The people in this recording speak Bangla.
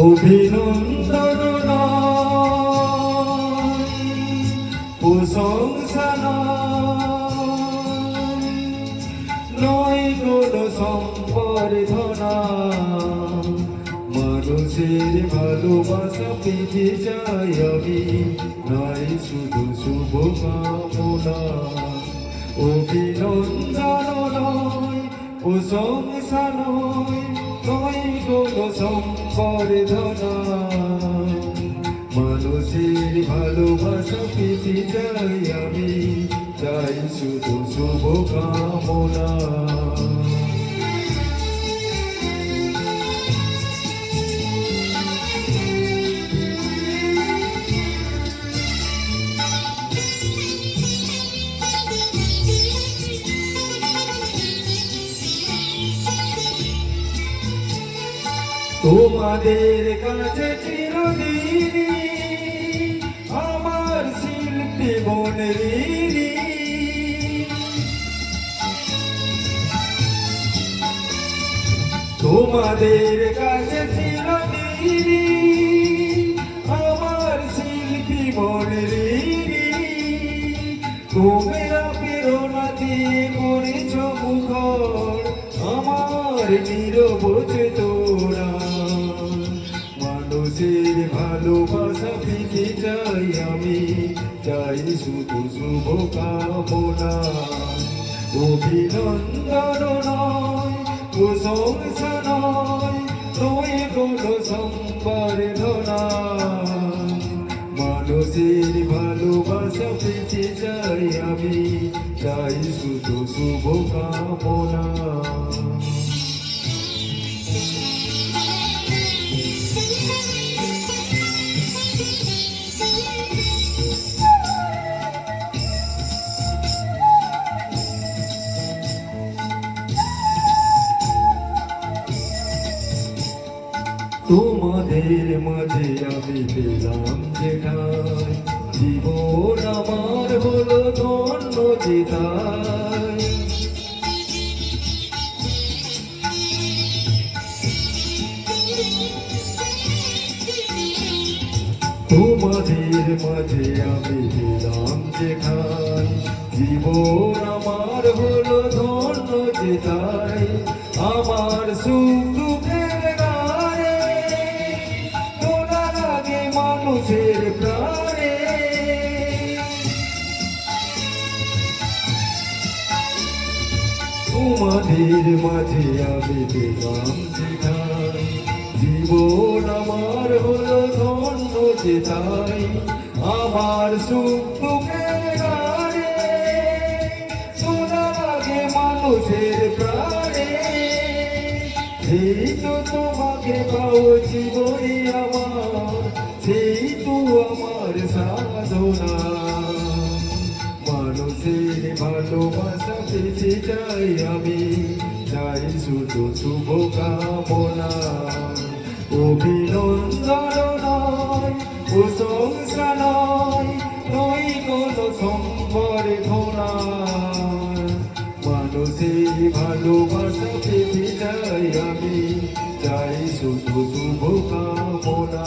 অভিনন্দন প্রশংসা নয় কোনো সম্বর্ধনা, মানুষের ভালোবাসা পেতে চাই আমি, নাই শুধু শুভ কামনা। অভিনন্দন নয় প্রশংসা নয় কোনো সম্বর্ধনা, মানুষের ভালোবাসা পেতে চাই আমি, চাই শুধু শুভ কামনা। তোমাদের কাছে চিরদিনই আমার শিল্পী মনের ঋণী। তোমাদের কাছে চিরদিনই আমার শিল্পী মনের ঋণী। তোমরা প্রেরণা দিয়ে করেছ মুখর আমার নীরব চেতনা, মানুষের ভালোবাসা পেতে চাই আমি, চাই শুধু শুভ কামনা। অভিনন্দন নয় প্রশংসা নয় কোনো সম্বর্ধনা, মানুষের ভালোবাসা পেতে চাই আমি, চাই শুধু শুভ কামনা। তোমাদের মাঝে আমি পেলাম যেখানে, জীবন আমার হলো ধন্য যেথায়। তোমাদের মাঝে আমি পেলাম যেখানে, জীবন আমার হলো ধন্য যেথায়। আমার সুখ দুঃখের গানে তোলা লাগে মানুষের প্রাণে, তোমাদের মাঝে আমি পেলাম যেখানে, জীবন আমার হলো ধন্য যেথায়। আমার সুখ দুঃখের গানে তোলা লাগে মানুষের প্রাণে, সেই তো তোমাকে পাও জীবনে আমার, সেই তো আমার সাধনা। মানুষের ভালোবাসা পেতে চাই আমি, চাই শুধু শুভ কামনা। অভিনন্দন নয় প্রশংসা নয় কোনো সম্বর্ধনা, মানুষের ভালোবাসা পেতে চাই আমি, চাই শুধু শুভ কামনা।